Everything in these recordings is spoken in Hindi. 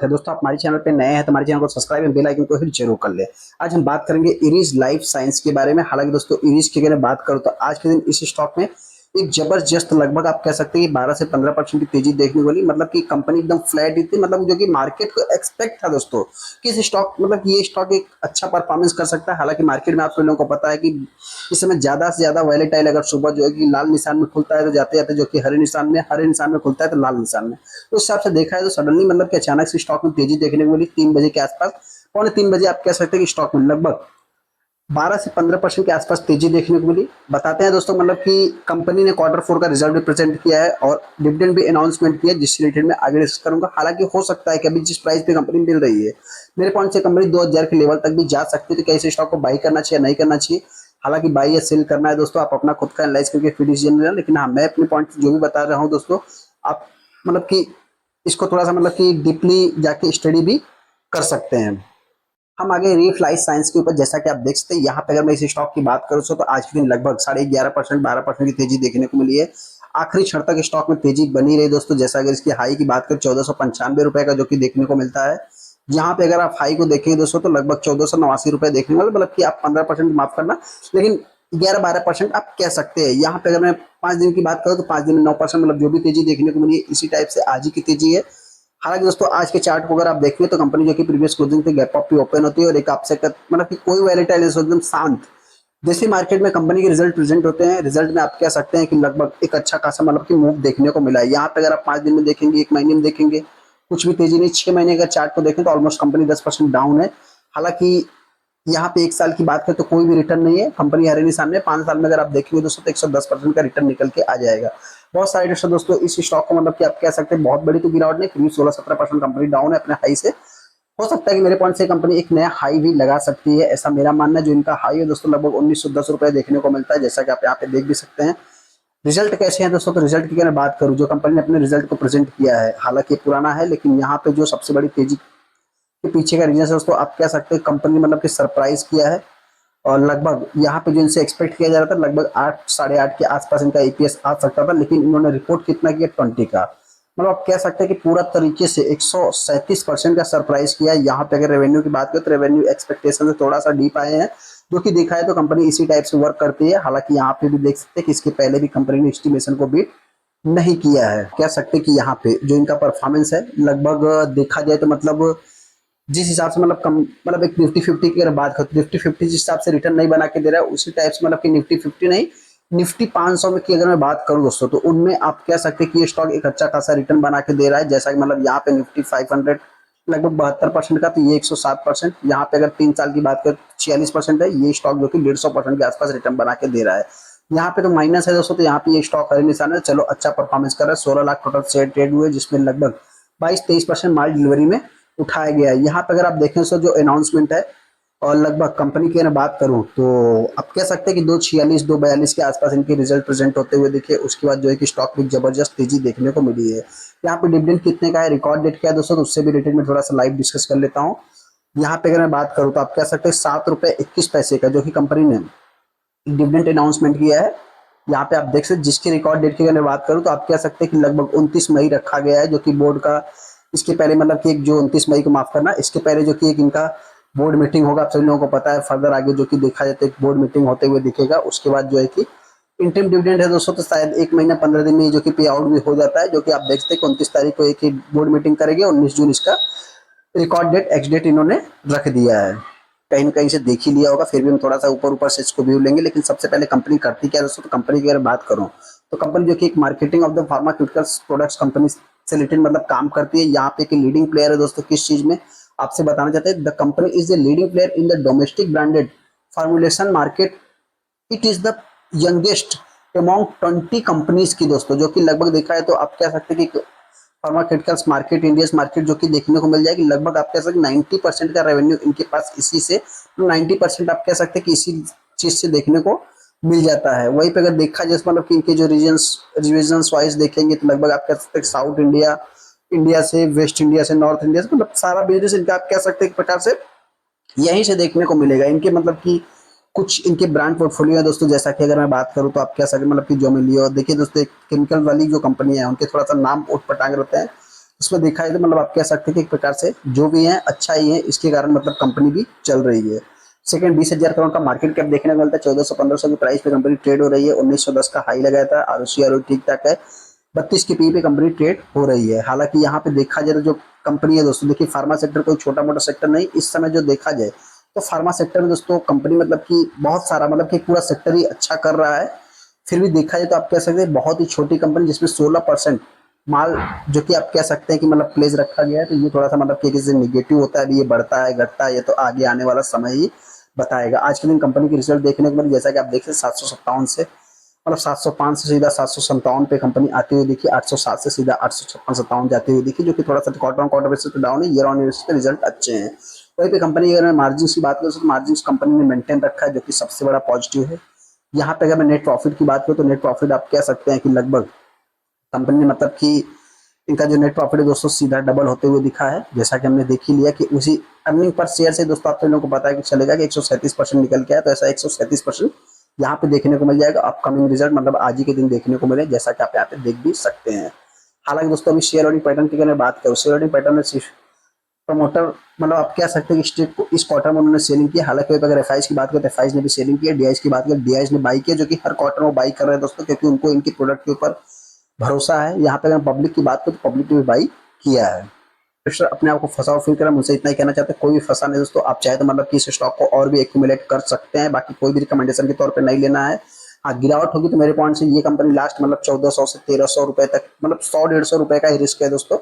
है दोस्तों। आप हमारे चैनल पे नए हैं तो हमारे चैनल को सब्सक्राइब एंड बेल आइकन को हिट जरूर कर ले। आज हम बात करेंगे इरिस लाइफ साइंस के बारे में। हालांकि दोस्तों इरिस की अगर बात करूं तो आज के दिन इस स्टॉक में एक जबरदस्त लगभग आप कह सकते हैं 12 से 15% की तेजी देखने को मिली। मतलब कि कंपनी एकदम फ्लैट ही थी, मतलब जो कि मार्केट को एक्सपेक्ट था दोस्तों कि इस स्टॉक मतलब ये स्टॉक एक अच्छा परफॉर्मेंस कर सकता है। हालांकि मार्केट में आप लोगों को पता है कि इस समय ज्यादा से ज्यादा वैलेटाइल, अगर सुबह जो है कि लाल निशान में खुलता है तो जाते जाते जो कि हरे निशान में खुलता है तो लाल निशान में। तो उस हिसाब से देखा है तो सडनली मतलब कि अचानक से स्टॉक में तेजी देखने को मिली 3 बजे के आसपास। पौने 3 बजे आप कह सकते हैं कि स्टॉक में लगभग 12 से 15% के आसपास तेजी देखने को मिली। बताते हैं दोस्तों मतलब कि कंपनी ने Q4 का रिजल्ट भी प्रेजेंट किया है और डिविडेंड भी अनाउंसमेंट किया है, जिससे रिलेटेड मैं आगे डिस्कस करूंगा। हालांकि हो सकता है कि अभी जिस प्राइस पे कंपनी मिल रही है, मेरे पॉइंट से कंपनी 2000 के लेवल तक भी जा सकती है। तो क्या इस स्टॉक को बाई करना चाहिए नहीं करना चाहिए? हालांकि बाई या सेल करना है दोस्तों, आप अपना खुद का एनालाइज करके फिर डिसीजन लेना। लेकिन हाँ, मैं अपने पॉइंट जो भी बता रहा हूँ दोस्तों, आप मतलब कि इसको थोड़ा सा मतलब कि डीपली जाके स्टडी भी कर सकते हैं। हम आगे रीफ लाइफ साइंस के ऊपर, जैसा कि आप देख सकते हैं यहाँ पे, अगर मैं इस स्टॉक की बात करूँ तो आज के दिन लगभग 11.5% 12% की तेजी देखने को मिली है। आखिरी क्षण तक स्टॉक में तेजी बनी रही दोस्तों। जैसा अगर इसकी हाई की बात करें 1495 रुपए का जो कि देखने को मिलता है। यहाँ पे अगर आप हाई को देखेंगे दोस्तों तो लगभग 1489 रुपए देखने वाले, मतलब कि आप 15% माफ करना, लेकिन 11-12% आप कह सकते हैं। यहाँ पे अगर मैं 5 दिन की बात करूँ तो 5 दिन में 9%, मतलब जो भी तेजी देखने को मिली है इसी टाइप से आज ही की तेजी है। हालांकि दोस्तों आज के चार्ट को अगर आप देखेंगे तो कंपनी जो कि प्रीवियस क्लोजिंग पे गैप अप पे ओपन होती है और एक आपसे मतलब कि कोई वैलेटाइल एकदम शांत। जैसे मार्केट में कंपनी के रिजल्ट प्रेजेंट होते हैं, रिजल्ट में आप कह सकते हैं कि लगभग एक अच्छा खासा मतलब कि मूव देखने को मिला है। यहाँ पे अगर आप 5 दिन में देखेंगे, 1 महीने में देखेंगे, कुछ भी तेजी नहीं। 6 महीने का चार्ट को देखें तो ऑलमोस्ट कंपनी 10% डाउन है। हालांकि यहाँ पे 1 साल की बात करें तो कोई भी रिटर्न नहीं है। कंपनी हरे निशान में 5 साल में अगर आप देखेंगे दोस्तों तो 110% का रिटर्न निकल के आ जाएगा। बहुत सारे दोस्तों इस स्टॉक को मतलब कि आप कह सकते हैं बहुत बड़ी तो गिरावट नहीं, फिर भी 16-17% कंपनी डाउन है अपने हाई से। हो सकता है कि मेरे पॉइंट से कंपनी एक नया हाई भी लगा सकती है, ऐसा मेरा मानना है। जो इनका हाई है दोस्तों लगभग 1910 रुपए देखने को मिलता है, जैसा कि आप यहाँ पे देख भी सकते हैं। रिजल्ट कैसे हैं दोस्तों? तो रिजल्ट की अगर मैं बात करूँ, जो कंपनी ने अपने रिजल्ट को प्रेजेंट किया है, हालांकि पुराना है लेकिन यहाँ पे जो सबसे बड़ी तेजी के पीछे का रीजन है दोस्तों, आप कह सकते हैं कंपनी मतलब कि सरप्राइज किया है। और लगभग यहाँ पे जो इनसे एक्सपेक्ट किया जा रहा था लगभग 8 साढ़े 8 के आसपास इनका ईपीएस आ सकता था, लेकिन इन्होंने रिपोर्ट कितना किया 20 का। मतलब आप कह सकते हैं कि पूरा तरीके से 137% का सरप्राइज किया है। यहाँ पे अगर रेवेन्यू की बात करें तो रेवेन्यू एक्सपेक्टेशन से थोड़ा सा डीप आए हैं, जो कि देखा है तो कंपनी इसी टाइप से वर्क करती है। हालांकि यहाँ पे भी देख सकते हैं कि इसके पहले भी कंपनी ने एस्टिमेशन को बीट नहीं किया है। कह सकते हैं कि यहाँ पे जो इनका परफॉर्मेंस है लगभग देखा जाए तो मतलब जिस हिसाब से मतलब कम मतलब एक निफ्टी 50 की अगर बात करें, निफ्टी 50 जिस हिसाब से रिटर्न नहीं बना के दे रहा है उसी टाइप से मतलब कि निफ्टी 50 नहीं, निफ्टी 500 में की अगर मैं बात करूं दोस्तों तो उनमें आप कह सकते हैं कि ये स्टॉक एक अच्छा खासा रिटर्न बना के दे रहा है। जैसा कि मतलब यहाँ पे निफ्टी 500 लगभग 72% का, तो ये 107%। यहाँ पे अगर 3 साल की बात करें 46% है। ये स्टॉक जो कि 150% के आसपास रिटर्न बना के दे रहा है। यहाँ पे तो माइनस है दोस्तों, तो यहाँ पे ये स्टॉक हरे निशान है। चलो अच्छा परफॉर्मेंस कर रहा है। 16 लाख टोटल शेयर ट्रेड हुए, जिसमें लगभग 22-23% माल डिलीवरी में उठाया गया है। यहाँ पे अगर आप देखें तो जो अनाउंसमेंट है और लगभग कंपनी की अगर बात करूं तो आप कह सकते हैं कि 246 242 के आसपास इनके रिजल्ट प्रेजेंट होते हुए दिखे। उसके बाद जो है कि स्टॉक में जबरदस्त तेजी देखने को मिली है। यहाँ पे डिविडेंड कितने का है, रिकॉर्ड डेट क्या है दोस्तों, तो उससे भी रिलेटेड में थोड़ा सा लाइव डिस्कस कर लेता हूँ। यहाँ पे अगर मैं बात करूँ तो आप कह सकते हैं 7 रुपए 21 पैसे का जो कि कंपनी ने डिविडेंड अनाउंसमेंट किया है। यहाँ पे आप देख सकते, जिसकी रिकॉर्ड डेट की अगर मैं बात करूँ तो आप कह सकते हैं कि लगभग 29 मई रखा गया है, जो कि बोर्ड का इसके पहले मतलब कि एक जो 29 मई को माफ करना, इसके पहले जो कि एक इनका बोर्ड मीटिंग होगा। आप सभी लोगों को पता है। फर्दर आगे जो कि देखा जाता है एक बोर्ड मीटिंग होते हुए दिखेगा। उसके बाद जो है कि इंटरिम डिविडेंड है दोस्तों, तो शायद 1 महीना 15 दिन में जो कि पे आउट भी हो जाता है, जो कि आप देखते हैं कि 29 तारीख को एक ही बोर्ड मीटिंग करेंगे। 19 जून इसका रिकॉर्ड डेट एक्स डेट इन्होंने रख दिया है। कहीं ना कहीं से देख ही लिया होगा, फिर भी हम थोड़ा सा ऊपर ऊपर से इसको व्यू लेंगे। लेकिन सबसे पहले कंपनी करती क्या है दोस्तों, तो कंपनी की अगर बात करूं तो कंपनी जो कि एक marketing of the pharmaceuticals products company से रिलेटेड मतलब काम करती है। यहाँ पे एक लीडिंग प्लेयर है दोस्तों किस चीज में, आपसे बताना चाहते हैं। The company is the leading player in the domestic branded formulation market. It is the youngest among 20 companies की दोस्तों, जो कि लगभग देखा है तो आप कह सकते हैं कि फार्मास्यूटिकल्स मार्केट, इंडियस मार्केट जो कि देखने को मिल जाएगी। लगभग आप कह सकते हैं 90% का रेवेन्यू इनके पास इसी से, 90% आप कह सकते हैं कि इसी चीज से देखने को मिल जाता है। वहीं पे अगर देखा जाए मतलब कि इनके जो रीजन्स वाइज देखेंगे तो लगभग आप कह सकते हैं साउथ इंडिया, इंडिया से वेस्ट इंडिया से नॉर्थ इंडिया से, मतलब सारा बिजनेस इनका आप कह सकते हैं एक प्रकार से यहीं से देखने को मिलेगा। इनके मतलब कि कुछ इनके ब्रांड पोर्टफोलियो है दोस्तों। जैसा कि अगर मैं बात करूं तो आप कह सकते मतलब कि जो मिलियो, देखिए दोस्तों एक केमिकल वाली जो कंपनी है उनके थोड़ा सा नाम उठ पटांग रहते हैं। इसमें देखा जाए तो मतलब आप कह सकते हैं कि एक प्रकार से जो भी है अच्छा ही है, इसके कारण मतलब कंपनी भी चल रही है। सेकंड 20,000 करोड़ का मार्केट कैप देखने को मिलता है, 1400-1500 की प्राइस पे कंपनी ट्रेड हो रही है, 1910 का हाई लगाया था, आरओसी ठीक ठाक है, 32 की पी पे कंपनी ट्रेड हो रही है। हालांकि यहाँ पे देखा जाए तो जो कंपनी है दोस्तों, देखिए फार्मा सेक्टर कोई छोटा मोटा सेक्टर नहीं, इस समय जो देखा जाए तो फार्मा सेक्टर में दोस्तों कंपनी मतलब कि बहुत सारा मतलब कि पूरा सेक्टर ही अच्छा कर रहा है। फिर भी देखा जाए तो आप कह सकते हैं बहुत ही छोटी कंपनी जिसमें 16% माल जो कि आप कह सकते हैं कि मतलब प्लेस रखा गया है, तो ये थोड़ा सा मतलब कि किसी निगेटिव होता है। अभी ये बढ़ता है घटता है, ये तो आगे आने वाला समय ही बताएगा। आज के दिन कंपनी की रिजल्ट देखने को मिली, जैसा कि आप देख सकते 757 से मतलब 705 से सीधा 757 पे कंपनी आती हुई दिखी, 807 से सीधा 856-57 जाती हुई दिखी, जो कि थोड़ा सा क्वार्टर ऑन क्वार्टर बेसिस पे डाउन है, ईयर ऑन ईयर पे रिजल्ट अच्छे हैं। वहीं पे कंपनी अगर मैं मार्जिन की बात करूँ तो मार्जिन कंपनी ने मेंटेन रखा है, जो कि सबसे बड़ा पॉजिटिव है। यहाँ पे अगर मैं नेट प्रॉफिट की बात करूँ तो नेट प्रॉफिट आप कह सकते हैं कि लगभग कंपनी ने मतलब कि इनका जो नेट प्रॉफिट है दोस्तों सीधा डबल होते हुए दिखा है, जैसा कि हमने देख ही लिया कि उसी अर्निंग पर शेयर से दोस्तों आप लोगों को पता है कि चलेगा कि 137% निकल के आया, तो ऐसा 137% यहाँ पे देखने को मिल जाएगा। अपकमिंग रिजल्ट मतलब आज ही के दिन देखने को मिले, जैसा कि आप यहाँ पे देख भी सकते हैं। हालांकि दोस्तों अभी शेयर होल्डिंग पैटर्न की अगर बात करूँ, शेयर होल्डिंग पैटर्न में सिर्फ प्रमोटर मतलब आप कह सकते हैं कि स्टेक को इस क्वार्टर में उन्होंने सेलिंग किया। हालांकि अगर एफआईज की बात करें तो एफआईज ने भी सेलिंग किया, डीआईज की बात करें डीआईज ने बाई किया, जो कि हर क्वार्टर में बाई कर रहे हैं दोस्तों, क्योंकि उनको इनकी प्रोडक्ट के ऊपर भरोसा है। यहाँ पे अगर पब्लिक की बात करें तो पब्लिक ने भी बाई किया है। इन्वेस्टर अपने आप को फंसा हुआ फील करें, मुझसे इतना ही कहना चाहते हैं, कोई भी फंसा नहीं दोस्तों। आप चाहे तो मतलब कि इस स्टॉक को और भी एक्यूमुलेट कर सकते हैं, बाकी कोई भी रिकमेंडेशन के तौर पे नहीं लेना है। हाँ, गिरावट होगी तो मेरे पॉइंट से ये कंपनी लास्ट मतलब 1400 से 1300 रुपए तक मतलब 100-150 रुपए का ही रिस्क है दोस्तों।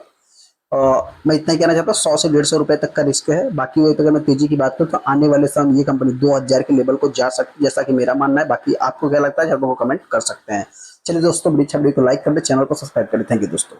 मैं इतना ही कहना चाहता हूँ, 100 से 150 रुपए तक का रिस्क है। बाकी वही पे अगर मैं तेजी की बात करूँ तो आने वाले समय ये कंपनी 2000 के लेवल को जा सकती है, जैसा कि मेरा मानना है। बाकी आपको क्या लगता है, आप लोगों को कमेंट कर सकते हैं। चलिए दोस्तों, बड़ी छबड़ी को लाइक कर दे, चैनल को सब्सक्राइब कर दे। थैंक यू दोस्तों।